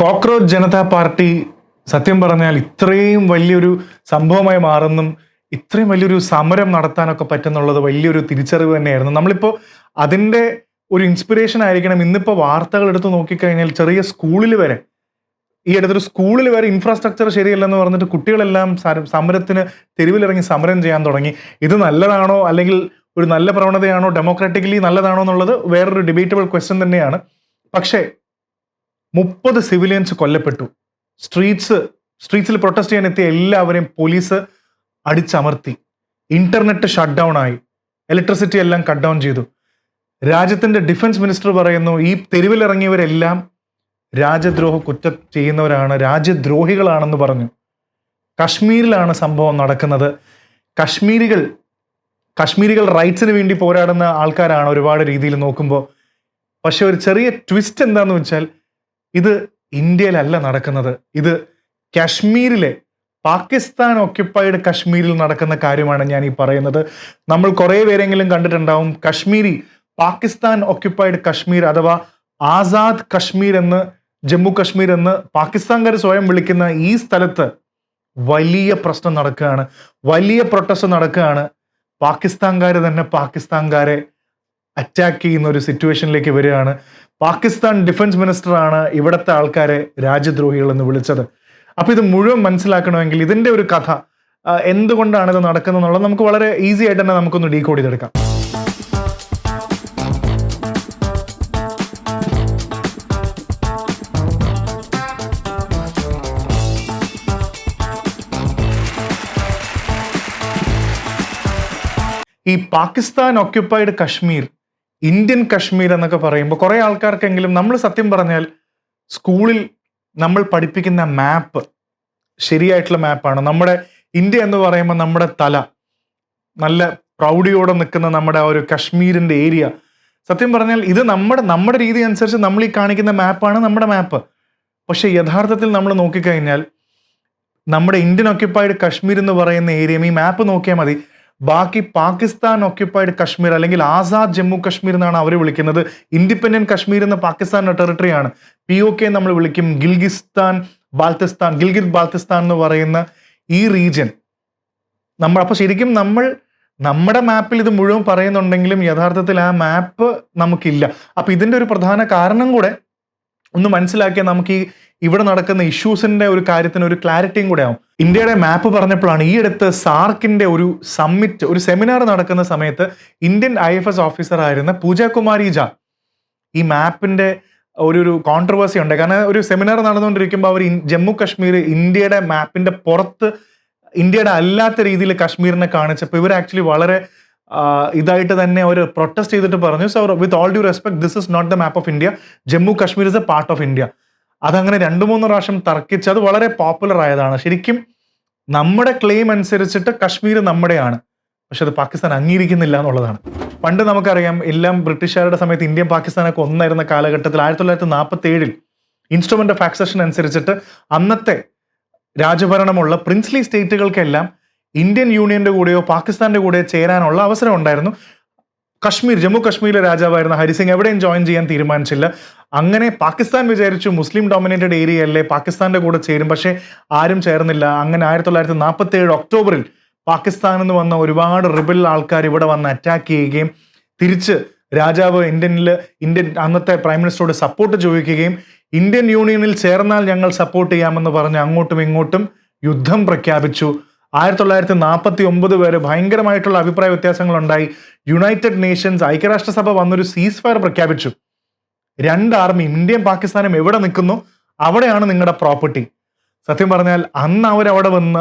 Cockroach Janata party സത്യം പറഞ്ഞാൽ ഇത്രയും വലിയൊരു സംഭവമായി മാറുന്നും ഇത്രയും വലിയൊരു സമരം നടത്താനൊക്കെ പറ്റുന്നുള്ളത് വലിയൊരു തിരിച്ചറിവ് തന്നെയായിരുന്നു. നമ്മളിപ്പോൾ അതിൻ്റെ ഒരു ഇൻസ്പിറേഷൻ ആയിരിക്കണം. ഇന്നിപ്പോൾ വാർത്തകൾ എടുത്ത് നോക്കിക്കഴിഞ്ഞാൽ ചെറിയ സ്കൂളിൽ വരെ, ഈ അടുത്തൊരു സ്കൂളിൽ വരെ ഇൻഫ്രാസ്ട്രക്ചർ ശരിയല്ലെന്ന് പറഞ്ഞിട്ട് കുട്ടികളെല്ലാം സമരത്തിന് തെരുവിലിറങ്ങി സമരം ചെയ്യാൻ തുടങ്ങി. ഇത് നല്ലതാണോ, അല്ലെങ്കിൽ ഒരു നല്ല പ്രവണതയാണോ, ഡെമോക്രാറ്റിക്കലി നല്ലതാണോ എന്നുള്ളത് വേറൊരു ഡിബേറ്റബിൾ ക്വസ്റ്റ്യൻ തന്നെയാണ്. പക്ഷേ 30 സിവിലിയൻസ് കൊല്ലപ്പെട്ടു. സ്ട്രീറ്റ്സിൽ പ്രൊട്ടസ്റ്റ് ചെയ്യാൻ എത്തിയ എല്ലാവരെയും പോലീസ് അടിച്ചമർത്തി. ഇന്റർനെറ്റ് ഷട്ട് ഡൗൺ ആയി, ഇലക്ട്രിസിറ്റി എല്ലാം കട്ട് ഡൗൺ ചെയ്തു. രാജ്യത്തിന്റെ ഡിഫൻസ് മിനിസ്റ്റർ പറയുന്നു ഈ തെരുവിലിറങ്ങിയവരെല്ലാം രാജ്യദ്രോഹ കുറ്റം ചെയ്യുന്നവരാണ്, രാജ്യദ്രോഹികളാണെന്ന് പറഞ്ഞു. കശ്മീരിലാണ് സംഭവം നടക്കുന്നത്. കശ്മീരികൾ റൈറ്റ്സിന് വേണ്ടി പോരാടുന്ന ആൾക്കാരാണ് ഒരുപാട് രീതിയിൽ നോക്കുമ്പോൾ. പക്ഷെ ഒരു ചെറിയ ട്വിസ്റ്റ് എന്താന്ന് വെച്ചാൽ, ഇത് ഇന്ത്യയിലല്ല നടക്കുന്നത്. ഇത് കാശ്മീരിലെ, പാകിസ്ഥാൻ ഓക്യുപ്പൈഡ് കശ്മീരിൽ നടക്കുന്ന കാര്യമാണ് ഞാൻ ഈ പറയുന്നത്. നമ്മൾ കുറേ പേരെങ്കിലും കണ്ടിട്ടുണ്ടാവും കശ്മീരി, പാകിസ്ഥാൻ ഓക്യുപ്പൈഡ് കശ്മീർ അഥവാ ആസാദ് കശ്മീർ എന്ന്, ജമ്മു കശ്മീർ എന്ന് പാകിസ്ഥാൻകാർ സ്വയം വിളിക്കുന്ന ഈ സ്ഥലത്ത് വലിയ പ്രശ്നം നടക്കുകയാണ്, വലിയ പ്രൊട്ടസ്റ്റ് നടക്കുകയാണ്. പാകിസ്ഥാൻകാർ തന്നെ പാകിസ്ഥാൻകാരെ അറ്റാക്ക് ചെയ്യുന്ന ഒരു സിറ്റുവേഷനിലേക്ക് വരികയാണ്. പാകിസ്ഥാൻ ഡിഫൻസ് മിനിസ്റ്ററാണ് ഇവിടുത്തെ ആൾക്കാരെ രാജ്യദ്രോഹികൾ എന്ന് വിളിച്ചത്. അപ്പൊ ഇത് മുഴുവൻ മനസ്സിലാക്കണമെങ്കിൽ ഇതിന്റെ ഒരു കഥ എന്തുകൊണ്ടാണ് ഇത് നടക്കുന്നത് എന്നുള്ളത് നമുക്ക് വളരെ ഈസി ആയിട്ട് തന്നെ നമുക്കൊന്ന് ഡീകോഡ് ചെയ്തെടുക്കാം. ഈ പാകിസ്ഥാൻ ഓക്യുപ്പൈഡ് കശ്മീർ, ഇന്ത്യൻ കശ്മീർ എന്നൊക്കെ പറയുമ്പോൾ കുറെ ആൾക്കാർക്കെങ്കിലും, നമ്മൾ സത്യം പറഞ്ഞാൽ സ്കൂളിൽ നമ്മൾ പഠിപ്പിക്കുന്ന മാപ്പ് ശരിയായിട്ടുള്ള മാപ്പാണ്. നമ്മുടെ ഇന്ത്യ എന്ന് പറയുമ്പോൾ നമ്മുടെ തല, നല്ല പ്രൗഢിയോടെ നിൽക്കുന്ന നമ്മുടെ ആ ഒരു കശ്മീരിന്റെ ഏരിയ, സത്യം പറഞ്ഞാൽ ഇത് നമ്മുടെ രീതി അനുസരിച്ച് നമ്മൾ ഈ കാണിക്കുന്ന മാപ്പാണ് നമ്മുടെ മാപ്പ്. പക്ഷെ യഥാർത്ഥത്തിൽ നമ്മൾ നോക്കിക്കഴിഞ്ഞാൽ നമ്മുടെ ഇന്ത്യൻ ഓക്യുപ്പൈഡ് കശ്മീർ എന്ന് പറയുന്ന ഏരിയ ഈ മാപ്പ് നോക്കിയാൽ മതി, ബാക്കി പാകിസ്ഥാൻ ഓക്യുപ്പൈഡ് കശ്മീർ അല്ലെങ്കിൽ ആസാദ് ജമ്മു കശ്മീർ എന്നാണ് അവർ വിളിക്കുന്നത്. ഇൻഡിപെൻഡന്റ് കശ്മീർ എന്ന പാകിസ്ഥാന്റെ ടെറിട്ടറിയാണ്. POK നമ്മൾ വിളിക്കും. ഗിൽഗിത് ബാൽത്തിസ്ഥാൻ എന്ന് പറയുന്ന ഈ റീജിയൻ അപ്പൊ ശരിക്കും നമ്മുടെ മാപ്പിൽ ഇത് മുഴുവൻ പറയുന്നുണ്ടെങ്കിലും യഥാർത്ഥത്തിൽ ആ മാപ്പ് നമുക്കില്ല. അപ്പൊ ഇതിന്റെ ഒരു പ്രധാന കാരണം കൂടെ ഒന്ന് മനസ്സിലാക്കിയാൽ നമുക്ക് ഇവിടെ നടക്കുന്ന ഇഷ്യൂസിന്റെ ഒരു കാര്യത്തിന് ഒരു ക്ലാരിറ്റിയും കൂടെ ആവും. ഇന്ത്യയുടെ മാപ്പ് പറഞ്ഞപ്പോഴാണ് ഈ അടുത്ത് സാർക്കിന്റെ ഒരു സമ്മിറ്റ്, ഒരു സെമിനാർ നടക്കുന്ന സമയത്ത് ഇന്ത്യൻ IFS ഓഫീസർ ആയിരുന്ന പൂജ കുമാരി ജ ഈ മാപ്പിന്റെ ഒരു കോൺട്രവേഴ്സി ഉണ്ട്. കാരണം ഒരു സെമിനാർ നടന്നുകൊണ്ടിരിക്കുമ്പോൾ അവർ ജമ്മു കാശ്മീർ ഇന്ത്യയുടെ മാപ്പിന്റെ പുറത്ത്, ഇന്ത്യയുടെ അല്ലാത്ത രീതിയിൽ കാശ്മീരിനെ കാണിച്ചപ്പോൾ ഇവർ ആക്ച്വലി വളരെ ഇതായിട്ട് തന്നെ അവർ പ്രൊട്ടസ്റ്റ് ചെയ്തിട്ട് പറഞ്ഞു, so with all due respect, this is not the map of India, Jammu Kashmir is a part of India. അതങ്ങനെ 2-3 പ്രാവശ്യം തർക്കിച്ച് അത് വളരെ പോപ്പുലർ ആയതാണ്. ശരിക്കും നമ്മുടെ ക്ലെയിം അനുസരിച്ചിട്ട് കശ്മീർ നമ്മുടെയാണ്, പക്ഷെ അത് പാകിസ്ഥാൻ അംഗീകരിക്കുന്നില്ല എന്നുള്ളതാണ്. പണ്ട് നമുക്കറിയാം, എല്ലാം ബ്രിട്ടീഷുകാരുടെ സമയത്ത് ഇന്ത്യയും പാകിസ്ഥാനൊക്കെ ഒന്നായിരുന്ന കാലഘട്ടത്തിൽ 1947 ഇൻസ്ട്രുമെന്റ് ഓഫ് ആക്സഷൻ അനുസരിച്ചിട്ട് അന്നത്തെ രാജഭരണമുള്ള പ്രിൻസ്ലി സ്റ്റേറ്റുകൾക്കെല്ലാം ഇന്ത്യൻ യൂണിയന്റെ കൂടെയോ പാകിസ്ഥാന്റെ കൂടെയോ ചേരാനുള്ള അവസരം ഉണ്ടായിരുന്നു. ജമ്മു കാശ്മീരിലെ രാജാവായിരുന്ന ഹരിസിംഗ് എവിടെയും ജോയിൻ ചെയ്യാൻ തീരുമാനിച്ചില്ല. അങ്ങനെ പാകിസ്ഥാൻ വിചാരിച്ചു മുസ്ലിം ഡോമിനേറ്റഡ് ഏരിയ അല്ലേ, പാകിസ്ഥാന്റെ കൂടെ ചേരും, പക്ഷെ ആരും ചേർന്നില്ല. അങ്ങനെ 1947 ഒക്ടോബറിൽ പാകിസ്ഥാനിൽ നിന്ന് വന്ന ഒരുപാട് റിബൽ ആൾക്കാർ ഇവിടെ വന്ന് അറ്റാക്ക് ചെയ്യുകയും തിരിച്ച് രാജാവ് ഇന്ത്യൻ അന്നത്തെ പ്രൈം മിനിസ്റ്ററോട് സപ്പോർട്ട് ചോദിക്കുകയും ഇന്ത്യൻ യൂണിയനിൽ ചേർന്നാൽ ഞങ്ങൾ സപ്പോർട്ട് ചെയ്യാമെന്ന് പറഞ്ഞ് അങ്ങോട്ടും ഇങ്ങോട്ടും യുദ്ധം പ്രഖ്യാപിച്ചു. 1949 വരെ ഭയങ്കരമായിട്ടുള്ള അഭിപ്രായ വ്യത്യാസങ്ങൾ ഉണ്ടായി. യുണൈറ്റഡ് നേഷൻസ്, ഐക്യരാഷ്ട്രസഭ വന്നൊരു സീസ് ഫയർ പ്രഖ്യാപിച്ചു. 2 ആർമി, ഇന്ത്യയും പാകിസ്ഥാനും എവിടെ നിൽക്കുന്നു അവിടെയാണ് നിങ്ങളുടെ പ്രോപ്പർട്ടി. സത്യം പറഞ്ഞാൽ അന്ന്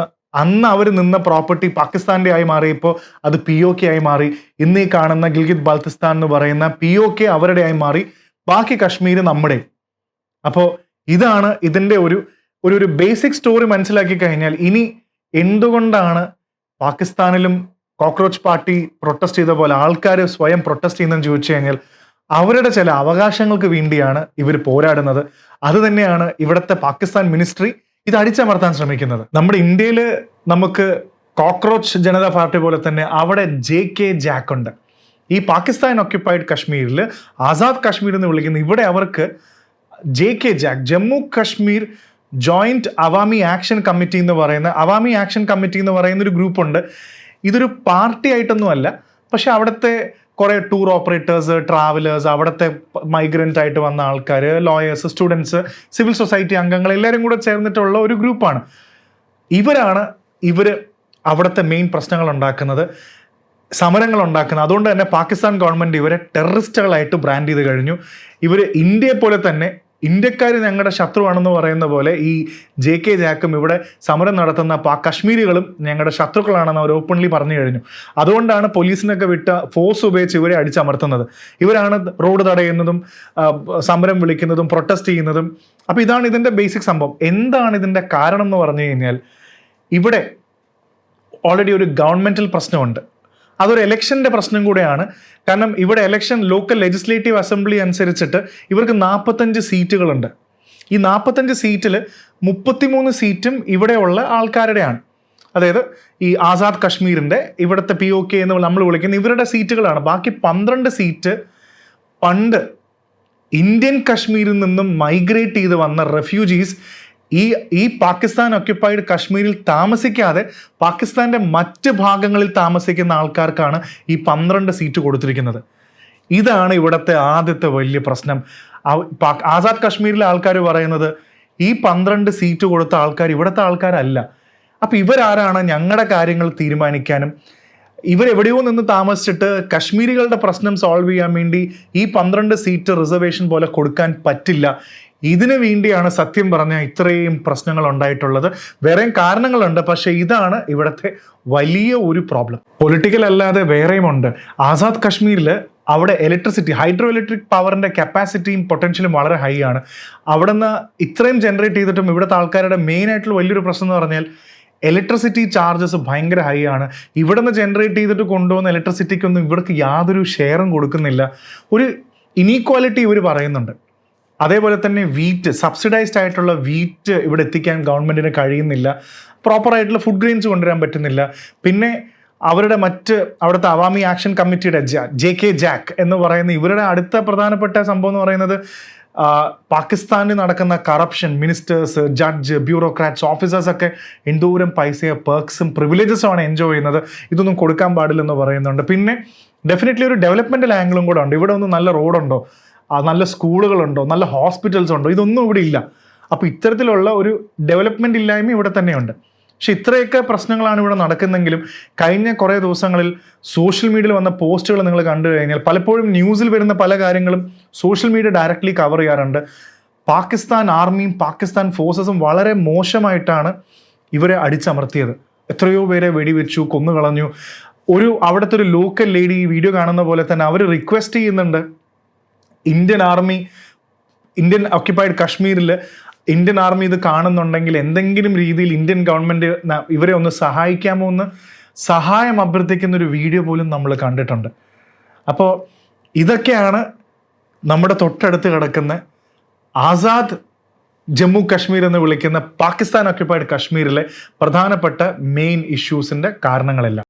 അവർ നിന്ന പ്രോപ്പർട്ടി പാകിസ്ഥാന്റെ ആയി മാറിയപ്പോൾ അത് POK ആയി മാറി. ഇന്ന് ഈ കാണുന്ന ഗിൽഗിത് ബാൽത്തിസ്ഥാൻ എന്ന് പറയുന്ന POK അവരുടെ ആയി മാറി, ബാക്കി കശ്മീർ നമ്മുടെ. അപ്പോൾ ഇതാണ് ഇതിന്റെ ഒരു ബേസിക് സ്റ്റോറി. മനസ്സിലാക്കി കഴിഞ്ഞാൽ ഇനി എന്തുകൊണ്ടാണ് പാകിസ്ഥാനിലും കോക്രോച്ച് പാർട്ടി പ്രൊട്ടസ്റ്റ് ചെയ്ത പോലെ ആൾക്കാർ സ്വയം പ്രൊട്ടസ്റ്റ് ചെയ്യുന്നതെന്ന് ചോദിച്ചു കഴിഞ്ഞാൽ അവരുടെ ചില അവകാശങ്ങൾക്ക് വേണ്ടിയാണ് ഇവർ പോരാടുന്നത്. അത് തന്നെയാണ് ഇവിടുത്തെ പാകിസ്ഥാൻ മിനിസ്ട്രി ഇത് അടിച്ചമർത്താൻ ശ്രമിക്കുന്നത്. നമ്മുടെ ഇന്ത്യയിൽ നമുക്ക് കോക്രോച്ച് ജനതാ പാർട്ടി പോലെ തന്നെ അവിടെ JK ജാക്ക് ഉണ്ട്. ഈ പാകിസ്ഥാൻ ഓക്യുപ്പൈഡ് കശ്മീരിൽ ആസാദ് കാശ്മീർ എന്ന് വിളിക്കുന്ന ഇവിടെ അവർക്ക് JK-JAC, Jammu Kashmir joint Awami action committee എന്ന് പറയുന്ന ഒരു ഗ്രൂപ്പുണ്ട്. ഇതൊരു പാർട്ടി ആയിട്ടൊന്നുമല്ല, പക്ഷെ അവിടുത്തെ കുറേ ടൂർ ഓപ്പറേറ്റേഴ്സ്, ട്രാവലേഴ്സ്, അവിടുത്തെ മൈഗ്രൻ്റ് ആയിട്ട് വന്ന ആൾക്കാർ, ലോയേഴ്സ്, സ്റ്റുഡൻസ്, സിവിൽ സൊസൈറ്റി അംഗങ്ങൾ എല്ലാവരും കൂടെ ചേർന്നിട്ടുള്ള ഒരു ഗ്രൂപ്പാണ്. ഇവർ അവിടുത്തെ മെയിൻ പ്രശ്നങ്ങൾ ഉണ്ടാക്കുന്നത്, സമരങ്ങൾ ഉണ്ടാക്കുന്നത്. അതുകൊണ്ട് തന്നെ പാകിസ്ഥാൻ ഗവൺമെൻറ് ഇവരെ ടെററിസ്റ്റുകളായിട്ട് ബ്രാൻഡ് ചെയ്ത് കഴിഞ്ഞു. ഇവർ ഇന്ത്യയെ പോലെ തന്നെ, ഇന്ത്യക്കാർ ഞങ്ങളുടെ ശത്രുവാണെന്ന് പറയുന്ന പോലെ ഈ JK-JACും ഇവിടെ സമരം നടത്തുന്ന കശ്മീരികളും ഞങ്ങളുടെ ശത്രുക്കളാണെന്ന് അവർ ഓപ്പൺലി പറഞ്ഞു കഴിഞ്ഞു. അതുകൊണ്ടാണ് പോലീസിനൊക്കെ വിട്ട ഫോഴ്സ് ഉപയോഗിച്ച് ഇവരെ അടിച്ചമർത്തുന്നത്. ഇവരാണ് റോഡ് തടയുന്നതും സമരം വിളിക്കുന്നതും പ്രൊട്ടസ്റ്റ് ചെയ്യുന്നതും. അപ്പോൾ ഇതാണ് ഇതിൻ്റെ ബേസിക് സംഭവം. എന്താണ് ഇതിൻ്റെ കാരണം എന്ന് പറഞ്ഞു കഴിഞ്ഞാൽ, ഇവിടെ ഓൾറെഡി ഒരു ഗവൺമെൻറ്റൽ പ്രശ്നമുണ്ട്. അതൊരു എലക്ഷൻ്റെ പ്രശ്നം കൂടെയാണ്. കാരണം ഇവിടെ എലക്ഷൻ ലോക്കൽ ലെജിസ്ലേറ്റീവ് അസംബ്ലി അനുസരിച്ചിട്ട് ഇവർക്ക് 45 സീറ്റുകളുണ്ട്. ഈ 45 സീറ്റിൽ 33 സീറ്റും ഇവിടെയുള്ള ആൾക്കാരുടെയാണ്. അതായത് ഈ ആസാദ് കശ്മീരിൻ്റെ ഇവിടുത്തെ POK എന്ന് നമ്മൾ വിളിക്കുന്ന ഇവരുടെ സീറ്റുകളാണ്. ബാക്കി 12 സീറ്റ് പണ്ട് ഇന്ത്യൻ കശ്മീരിൽ നിന്നും മൈഗ്രേറ്റ് ചെയ്ത് വന്ന റെഫ്യൂജീസ് ഈ പാകിസ്ഥാൻ ഒക്യുപ്പൈഡ് കശ്മീരിൽ താമസിക്കാതെ പാകിസ്ഥാൻ്റെ മറ്റ് ഭാഗങ്ങളിൽ താമസിക്കുന്ന ആൾക്കാർക്കാണ് ഈ 12 സീറ്റ് കൊടുത്തിരിക്കുന്നത്. ഇതാണ് ഇവിടുത്തെ ആദ്യത്തെ വലിയ പ്രശ്നം. ആസാദ് കശ്മീരിലെ ആൾക്കാർ പറയുന്നത് ഈ 12 സീറ്റ് കൊടുത്ത ആൾക്കാർ ഇവിടുത്തെ ആൾക്കാരല്ല. അപ്പം ഇവരാരാണ് ഞങ്ങളുടെ കാര്യങ്ങൾ തീരുമാനിക്കാനും? ഇവരെവിടെയോ നിന്ന് താമസിച്ചിട്ട് കശ്മീരികളുടെ പ്രശ്നം സോൾവ് ചെയ്യാൻ വേണ്ടി ഈ 12 സീറ്റ് റിസർവേഷൻ പോലെ കൊടുക്കാൻ പറ്റില്ല. ഇതിനു വേണ്ടിയാണ് സത്യം പറഞ്ഞാൽ ഇത്രയും പ്രശ്നങ്ങൾ ഉണ്ടായിട്ടുള്ളത്. വേറെയും കാരണങ്ങളുണ്ട്, പക്ഷേ ഇതാണ് ഇവിടുത്തെ വലിയ ഒരു പ്രോബ്ലം. പൊളിറ്റിക്കൽ അല്ലാതെ വേറെയും ഉണ്ട്. ആസാദ് കശ്മീരിൽ അവിടെ ഇലക്ട്രിസിറ്റി, ഹൈഡ്രോ ഇലക്ട്രിക് പവറിൻ്റെ കപ്പാസിറ്റിയും പൊട്ടൻഷ്യലും വളരെ ഹൈ ആണ്. അവിടെ നിന്ന് ഇത്രയും ജനറേറ്റ് ചെയ്തിട്ടും ഇവിടുത്തെ ആൾക്കാരുടെ മെയിൻ ആയിട്ടുള്ള വലിയൊരു പ്രശ്നം എന്ന് പറഞ്ഞാൽ ഇലക്ട്രിസിറ്റി ചാർജസ് ഭയങ്കര ഹൈ ആണ്. ഇവിടെ നിന്ന് ജനറേറ്റ് ചെയ്തിട്ട് കൊണ്ടുപോകുന്ന ഇലക്ട്രിസിറ്റിക്കൊന്നും ഇവർക്ക് യാതൊരു ഷെയറും കൊടുക്കുന്നില്ല. ഒരു ഇനീക്വാലിറ്റി ഇവർ പറയുന്നുണ്ട്. അതേപോലെ തന്നെ സബ്സിഡൈസ്ഡ് ആയിട്ടുള്ള വീറ്റ് ഇവിടെ എത്തിക്കാൻ ഗവൺമെൻറ്റിന് കഴിയുന്നില്ല. പ്രോപ്പറായിട്ടുള്ള ഫുഡ് ഗ്രെയിൻസ് കൊണ്ടുവരാൻ പറ്റുന്നില്ല. പിന്നെ അവിടുത്തെ അവാമി ആക്ഷൻ കമ്മിറ്റിയുടെ JK-JAC എന്ന് പറയുന്ന ഇവരുടെ അടുത്ത പ്രധാനപ്പെട്ട സംഭവം എന്ന് പറയുന്നത് പാകിസ്ഥാനിൽ നടക്കുന്ന കറപ്ഷൻ, മിനിസ്റ്റേഴ്സ്, ജഡ്ജ്, ബ്യൂറോക്രാറ്റ്സ്, ഓഫീസേഴ്സൊക്കെ എന്തോരം പൈസയോ പെർക്സും പ്രിവിലേജസും ആണ് എൻജോയ് ചെയ്യുന്നത്. ഇതൊന്നും കൊടുക്കാൻ പാടില്ലെന്ന് പറയുന്നുണ്ട്. പിന്നെ ഡെഫിനറ്റ്ലി ഒരു ഡെവലപ്മെൻറ്റൽ ആംഗിളും കൂടെ ഉണ്ട്. ഇവിടെ ഒന്നും നല്ല റോഡുണ്ടോ, നല്ല സ്കൂളുകളുണ്ടോ, നല്ല ഹോസ്പിറ്റൽസ് ഉണ്ടോ, ഇതൊന്നും ഇവിടെ ഇല്ല. അപ്പോൾ ഇത്തരത്തിലുള്ള ഒരു ഡെവലപ്മെൻറ്റ് ഇല്ലായ്മ ഇവിടെ തന്നെയുണ്ട്. പക്ഷെ ഇത്രയൊക്കെ പ്രശ്നങ്ങളാണ് ഇവിടെ നടക്കുന്നെങ്കിലും കഴിഞ്ഞ കുറേ ദിവസങ്ങളിൽ സോഷ്യൽ മീഡിയയിൽ വന്ന പോസ്റ്റുകൾ നിങ്ങൾ കണ്ടു കഴിഞ്ഞാൽ പലപ്പോഴും ന്യൂസിൽ വരുന്ന പല കാര്യങ്ങളും സോഷ്യൽ മീഡിയ ഡയറക്റ്റ്ലി കവർ ചെയ്യാറുണ്ട്. പാകിസ്ഥാൻ ആർമിയും പാകിസ്ഥാൻ ഫോഴ്സസും വളരെ മോശമായിട്ടാണ് ഇവരെ അടിച്ചമർത്തിയത്. എത്രയോ പേരെ വെടിവെച്ചു, കൊന്നുകളഞ്ഞു. അവിടുത്തെ ഒരു ലോക്കൽ ലേഡി ഈ വീഡിയോ കാണുന്ന പോലെ തന്നെ അവർ റിക്വസ്റ്റ് ചെയ്യുന്നുണ്ട്, ഇന്ത്യൻ ഒക്യുപ്പൈഡ് കശ്മീരിൽ ഇന്ത്യൻ ആർമി ഇത് കാണുന്നുണ്ടെങ്കിൽ എന്തെങ്കിലും രീതിയിൽ ഇന്ത്യൻ ഗവൺമെൻറ് ഇവരെ ഒന്ന് സഹായിക്കാമോ എന്ന് സഹായം അഭ്യർത്ഥിക്കുന്ന ഒരു വീഡിയോ പോലും നമ്മൾ കണ്ടിട്ടുണ്ട്. അപ്പോൾ ഇതൊക്കെയാണ് നമ്മുടെ തൊട്ടടുത്ത് കിടക്കുന്ന ആസാദ് ജമ്മു കശ്മീർ എന്ന് വിളിക്കുന്ന പാകിസ്ഥാൻ ഒക്യുപ്പൈഡ് കശ്മീരിലെ പ്രധാനപ്പെട്ട മെയിൻ ഇഷ്യൂസിൻ്റെ കാരണങ്ങളെല്ലാം.